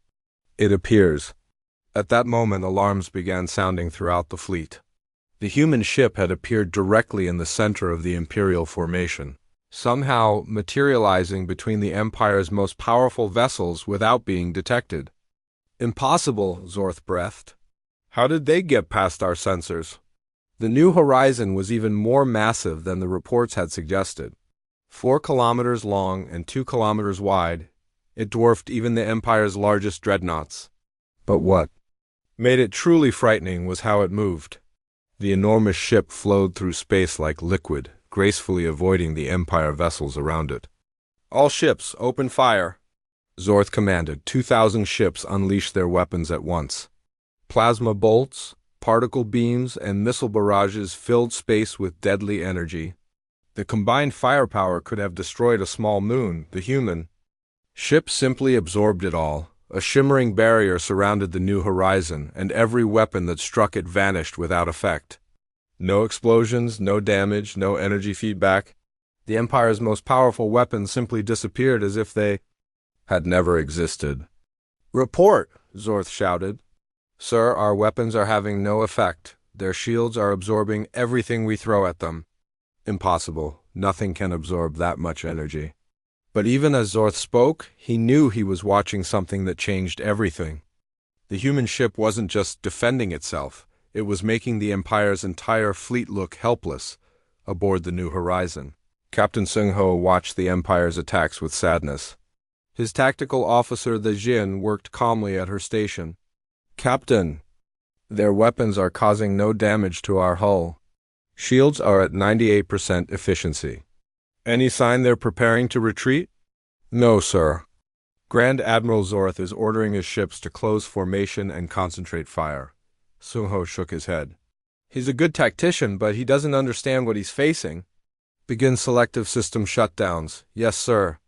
it appears." At that moment, alarms began sounding throughout the fleet. The human ship had appeared directly in the center of the Imperial formation, somehow materializing between the Empire's most powerful vessels without being detected. "Impossible," Zorth breathed. "How did they get past our sensors?" The New Horizon was even more massive than the reports had suggested. 4 kilometers long and 2 kilometers wide, it dwarfed even the Empire's largest dreadnoughts. But what made it truly frightening was how it moved. The enormous ship flowed through space like liquid, gracefully avoiding the Empire vessels around it. "All ships, open fire," Zorth commanded. 2,000 ships unleashed their weapons at once. Plasma bolts, particle beams, and missile barrages filled space with deadly energy. The combined firepower could have destroyed a small moon. The human ship simply absorbed it all. A shimmering barrier surrounded the New Horizon, and every weapon that struck it vanished without effect. No explosions, no damage, no energy feedback. The Empire's most powerful weapons simply disappeared as if they had never existed. "Report!" Zorth shouted. "Sir, our weapons are having no effect. Their shields are absorbing everything we throw at them." "Impossible. Nothing can absorb that much energy." But even as Zorth spoke, he knew he was watching something that changed everything. The human ship wasn't just defending itself, it was making the Empire's entire fleet look helpless aboard the New Horizon. Captain Sung-Ho watched the Empire's attacks with sadness. His tactical officer, the Jin, worked calmly at her station. "Captain, their weapons are causing no damage to our hull. Shields are at 98% efficiency. Any sign they're preparing to retreat?" "No, sir. Grand Admiral Zorth is ordering his ships to close formation and concentrate fire." Sung-Ho shook his head. "He's a good tactician, but he doesn't understand what he's facing." "Begin selective system shutdowns." "Yes, sir."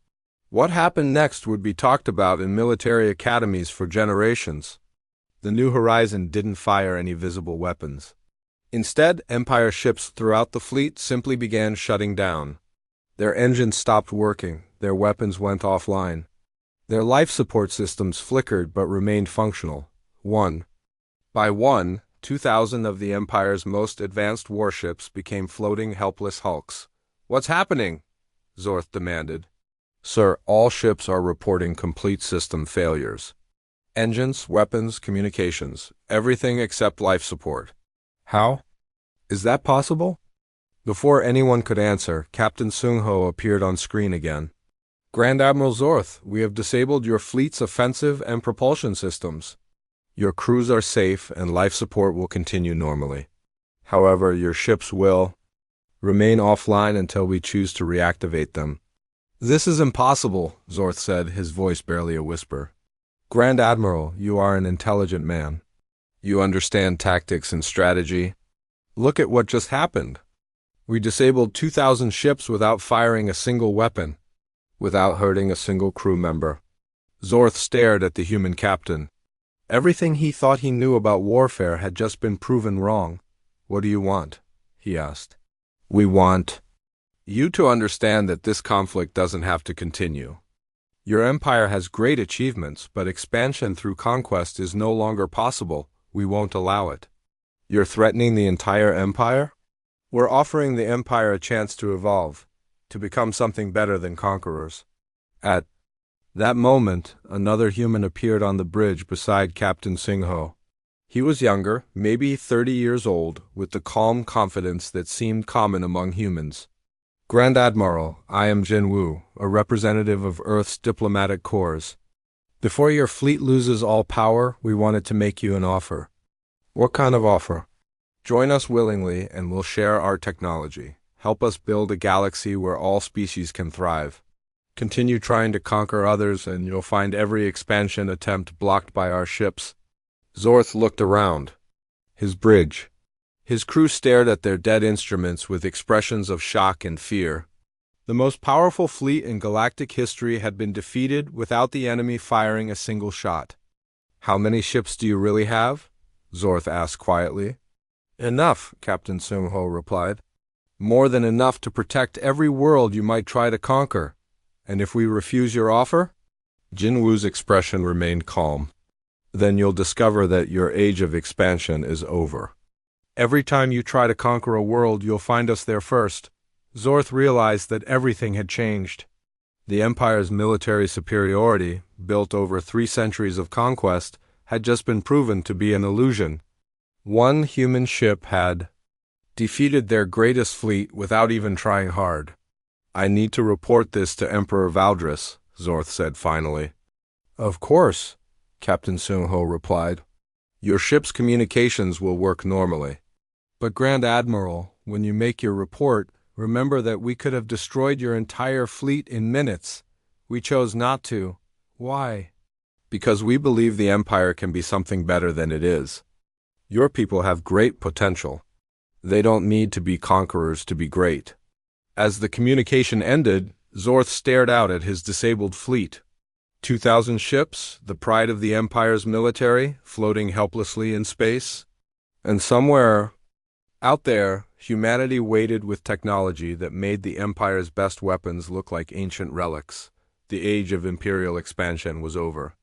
What happened next would be talked about in military academies for generations. The New Horizon didn't fire any visible weapons. Instead, Empire ships throughout the fleet simply began shutting down. Their engines stopped working, their weapons went offline. Their life support systems flickered but remained functional. One by one, 2,000 of the Empire's most advanced warships became floating, helpless hulks. "What's happening?" Zorth demanded. "Sir, all ships are reporting complete system failures. Engines, weapons, communications, everything except life support." "How? Is that possible?" Before anyone could answer, Captain Sung-Ho appeared on screen again. "Grand Admiral Zorth, we have disabled your fleet's offensive and propulsion systems. Your crews are safe and life support will continue normally. However, your ships will remain offline until we choose to reactivate them." "This is impossible," Zorth said, his voice barely a whisper. "Grand Admiral, you are an intelligent man. You understand tactics and strategy. Look at what just happened. We disabled 2,000 ships without firing a single weapon. without hurting a single crew member. Zorth stared at the human captain. Everything he thought he knew about warfare had just been proven wrong. "What do you want?" he asked. "We want you to understand that this conflict doesn't have to continue. Your empire has great achievements, but expansion through conquest is no longer possible. We won't allow it." "You're threatening the entire empire?" "We're offering the empire a chance to evolve, to become something better than conquerors." At that moment, another human appeared on the bridge beside Captain Singho. He was younger, maybe 30 years old, with the calm confidence that seemed common among humans. "Grand Admiral, I am Jin Wu, a representative of Earth's diplomatic corps. Before your fleet loses all power, we wanted to make you an offer." "What kind of offer?" "Join us willingly and we'll share our technology. Help us build a galaxy where all species can thrive. Continue trying to conquer others and you'll find every expansion attempt blocked by our ships." Zorth looked around. His bridge. His crew stared at their dead instruments with expressions of shock and fear. The most powerful fleet in galactic history had been defeated without the enemy firing a single shot. "How many ships do you really have?" Zorth asked quietly. "Enough," Captain Sung-ho replied. "More than enough to protect every world you might try to conquer. And if we refuse your offer?" Jin Wu's expression remained calm. "Then you'll discover that your age of expansion is over. Every time you try to conquer a world, you'll find us there first." Zorth realized that everything had changed. The Empire's military superiority, built over 3 centuries of conquest, had just been proven to be an illusion. One human ship had defeated their greatest fleet without even trying hard. "I need to report this to Emperor Valdris," Zorth said finally. "Of course," Captain Sung-ho replied. "Your ship's communications will work normally. But Grand Admiral, when you make your report, remember that we could have destroyed your entire fleet in minutes. We chose not to. Why?" "Because we believe the Empire can be something better than it is. Your people have great potential. They don't need to be conquerors to be great." As the communication ended, Zorth stared out at his disabled fleet. 2,000 ships, the pride of the Empire's military, floating helplessly in space. And somewhere out there, humanity waited with technology that made the Empire's best weapons look like ancient relics. The age of imperial expansion was over.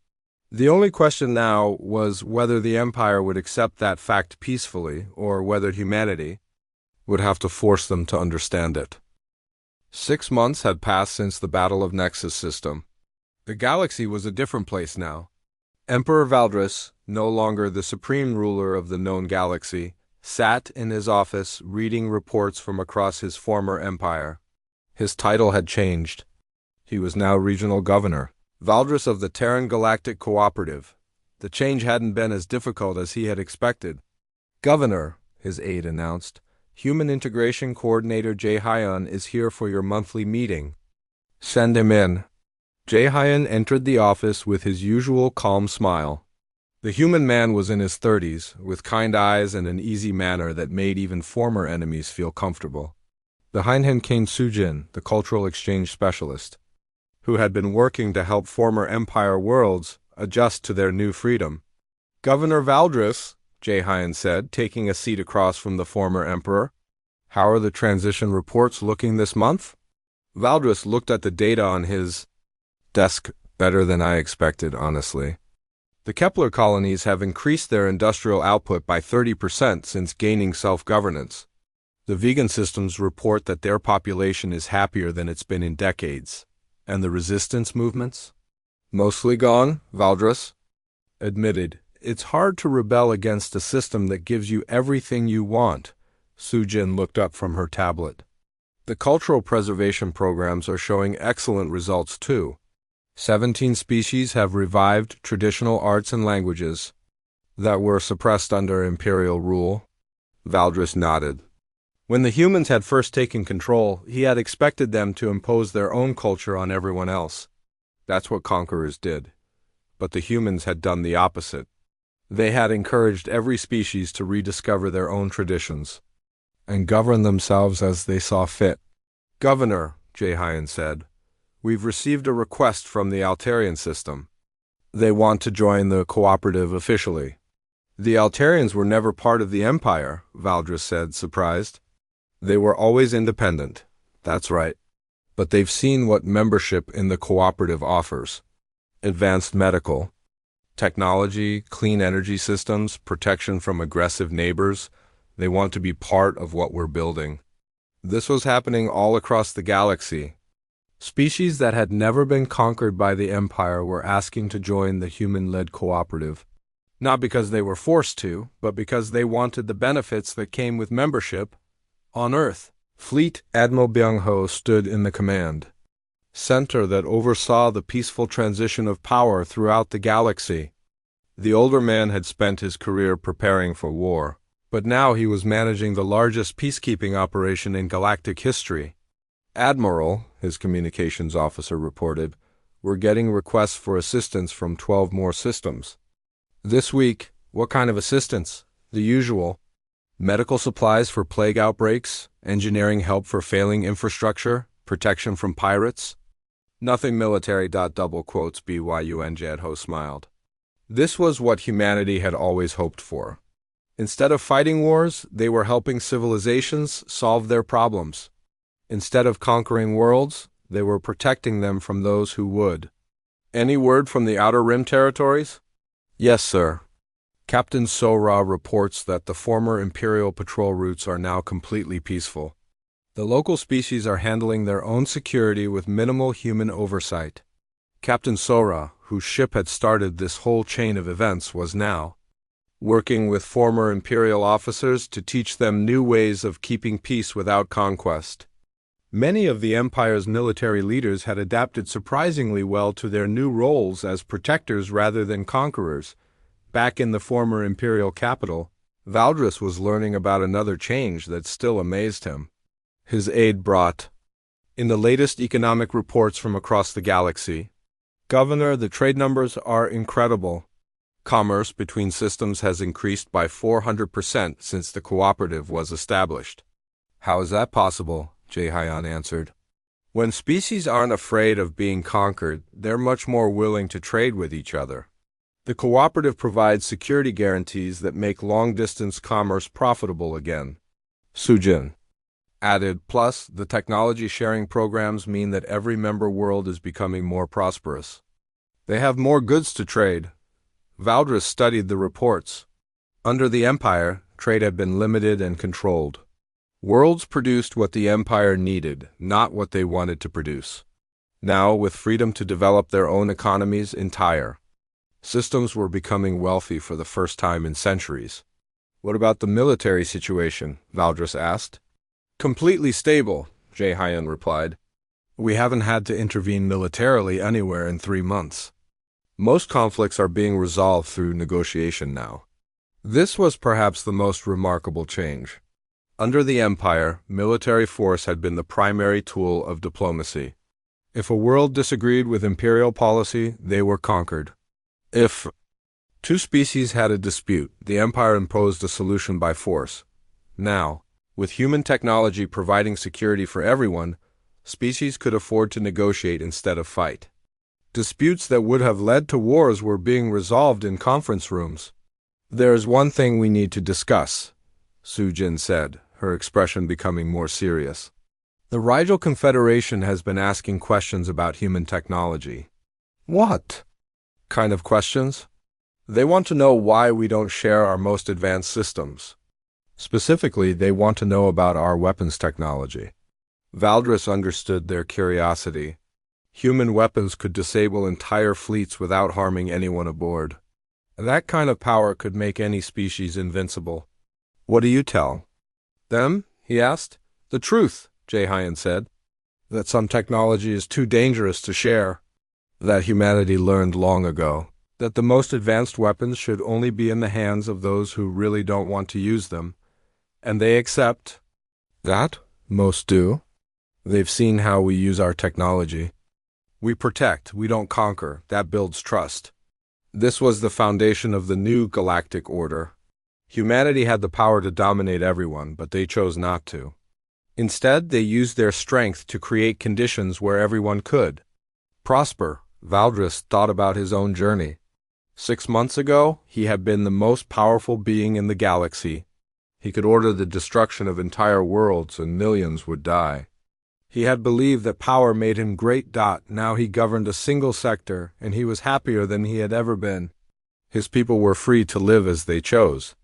The only question now was whether the Empire would accept that fact peacefully, or whether humanity would have to force them to understand it. 6 months had passed since the Battle of Nexus System. The galaxy was a different place now. Emperor Valdris, no longer the supreme ruler of the known galaxy, sat in his office reading reports from across his former empire. His title had changed. He was now regional governor, Valdris of the Terran Galactic Cooperative. The change hadn't been as difficult as he had expected. "Governor," his aide announced, "Human Integration Coordinator Jae-hyun is here for your monthly meeting." "Send him in." Jae-hyun entered the office with his usual calm smile. The human man was in his 30s, with kind eyes and an easy manner that made even former enemies feel comfortable. Behind him came Sujin, the cultural exchange specialist, who had been working to help former Empire worlds adjust to their new freedom. "Governor Valdris," Jae-hyun said, taking a seat across from the former emperor. "How are the transition reports looking this month?" Valdris looked at the data on his desk. "Better than I expected, honestly. The Kepler colonies have increased their industrial output by 30% since gaining self-governance. The vegan systems report that their population is happier than it's been in decades. And the resistance movements?" "Mostly gone," Valdris admitted. "It's hard to rebel against a system that gives you everything you want." Sujin looked up from her tablet. "The cultural preservation programs are showing excellent results too. 17 species have revived traditional arts and languages that were suppressed under imperial rule." Valdris nodded. When the humans had first taken control, he had expected them to impose their own culture on everyone else. That's what conquerors did. But the humans had done the opposite. They had encouraged every species to rediscover their own traditions and govern themselves as they saw fit. "Governor," Jae-hyun said, We've received a request from the Altarian system. They want to join the cooperative officially. The Altarians were never part of the Empire, Valdris said, surprised. They were always independent. That's right. But they've seen what membership in the cooperative offers. Advanced medical, technology, clean energy systems, protection from aggressive neighbors. They want to be part of what we're building. This was happening all across the galaxy. Species that had never been conquered by the Empire were asking to join the human-led cooperative. Not because they were forced to, but because they wanted the benefits that came with membership on Earth. Fleet Admiral Byung-ho stood in the command center that oversaw the peaceful transition of power throughout the galaxy. The older man had spent his career preparing for war, but now he was managing the largest peacekeeping operation in galactic history. Admiral, his communications officer reported, were getting requests for assistance from 12 more systems. This week, what kind of assistance? The usual. Medical supplies for plague outbreaks, engineering help for failing infrastructure, protection from pirates. Nothing military. BYUN Jedho smiled. This was what humanity had always hoped for. Instead of fighting wars, they were helping civilizations solve their problems. Instead of conquering worlds, they were protecting them from those who would. Any word from the Outer Rim territories? Yes, sir. Captain Sora reports that the former Imperial patrol routes are now completely peaceful. The local species are handling their own security with minimal human oversight. Captain Sora, whose ship had started this whole chain of events, was now working with former Imperial officers to teach them new ways of keeping peace without conquest. Many of the Empire's military leaders had adapted surprisingly well to their new roles as protectors rather than conquerors. Back in the former Imperial capital, Valdris was learning about another change that still amazed him. His aide brought, in the latest economic reports from across the galaxy, Governor, the trade numbers are incredible. Commerce between systems has increased by 400% since the cooperative was established. How is that possible? Jae-Hyan answered. When species aren't afraid of being conquered, they're much more willing to trade with each other. The cooperative provides security guarantees that make long-distance commerce profitable again. Sujin added, plus, the technology sharing programs mean that every member world is becoming more prosperous. They have more goods to trade. Valdris studied the reports. Under the Empire, trade had been limited and controlled. Worlds produced what the Empire needed, not what they wanted to produce. Now, with freedom to develop their own economies entire, systems were becoming wealthy for the first time in centuries. What about the military situation? Valdris asked. Completely stable, Jae-Hyan replied. We haven't had to intervene militarily anywhere in 3 months. Most conflicts are being resolved through negotiation now. This was perhaps the most remarkable change. Under the Empire, military force had been the primary tool of diplomacy. If a world disagreed with imperial policy, they were conquered. If two species had a dispute, the Empire imposed a solution by force. Now, with human technology providing security for everyone, species could afford to negotiate instead of fight. Disputes that would have led to wars were being resolved in conference rooms. There is one thing we need to discuss, Sujin said, her expression becoming more serious. The Rigel Confederation has been asking questions about human technology. What kind of questions? They want to know why we don't share our most advanced systems. Specifically, they want to know about our weapons technology. Valdris understood their curiosity. Human weapons could disable entire fleets without harming anyone aboard. That kind of power could make any species invincible. What do you tell them? He asked. The truth, Jae-Hyan said. That some technology is too dangerous to share. That humanity learned long ago. That the most advanced weapons should only be in the hands of those who really don't want to use them. And they accept that. Most do. They've seen how we use our technology. We protect, we don't conquer. That builds trust. This was the foundation of the new galactic order. Humanity had the power to dominate everyone, but they chose not to. Instead, they used their strength to create conditions where everyone could. prosper. Valdris thought about his own journey. 6 months ago, he had been the most powerful being in the galaxy. He could order the destruction of entire worlds and millions would die. He had believed that power made him great. Now he governed a single sector, and he was happier than he had ever been. His people were free to live as they chose.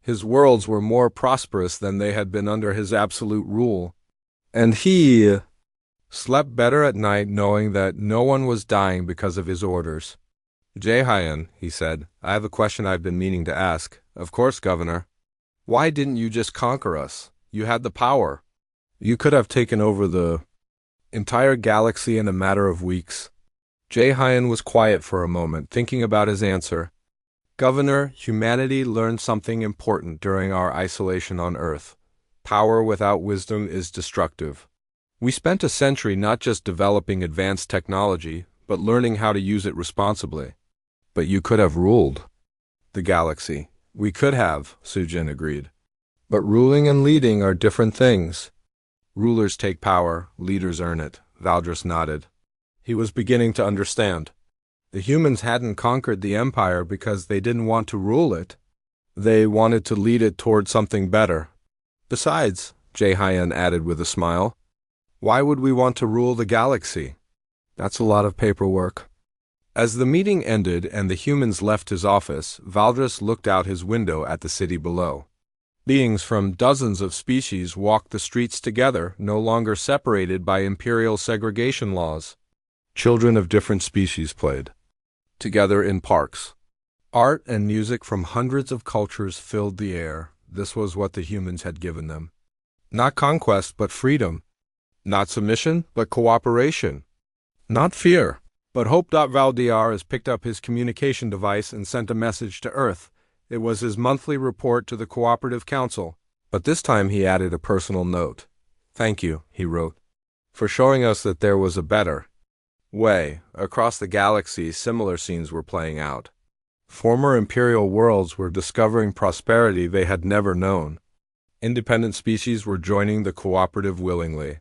His worlds were more prosperous than they had been under his absolute rule. And he slept better at night knowing that no one was dying because of his orders. Jaehyun, he said, I have a question I've been meaning to ask. Of course, Governor. Why didn't you just conquer us? You had the power. You could have taken over the entire galaxy in a matter of weeks. Jaehyun was quiet for a moment, thinking about his answer. Governor, humanity learned something important during our isolation on Earth. Power without wisdom is destructive. We spent a century not just developing advanced technology, but learning how to use it responsibly. But you could have ruled the galaxy. We could have, Sujin agreed. But ruling and leading are different things. Rulers take power, leaders earn it. Valdris nodded. He was beginning to understand. The humans hadn't conquered the empire because they didn't want to rule it. They wanted to lead it toward something better. Besides, Jaehyun added with a smile, why would we want to rule the galaxy? That's a lot of paperwork. As the meeting ended and the humans left his office, Valdris looked out his window at the city below. Beings from dozens of species walked the streets together, no longer separated by imperial segregation laws. Children of different species played together in parks. Art and music from hundreds of cultures filled the air. This was what the humans had given them. Not conquest, but freedom. Not submission, but cooperation. Not fear, but hope. Valdiaras picked up his communication device and sent a message to Earth. It was his monthly report to the Cooperative Council, but this time he added a personal note. Thank you, he wrote, for showing us that there was a better way. Across the galaxy, similar scenes were playing out. Former imperial worlds were discovering prosperity they had never known. Independent species were joining the cooperative willingly.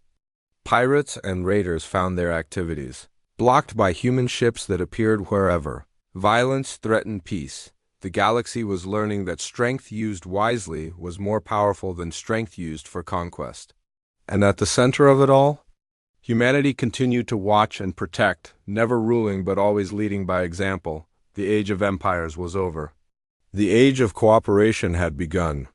Pirates and raiders found their activities blocked by human ships that appeared wherever. Violence threatened peace. The galaxy was learning that strength used wisely was more powerful than strength used for conquest. And at the center of it all, humanity continued to watch and protect, never ruling but always leading by example. The age of empires was over. The age of cooperation had begun.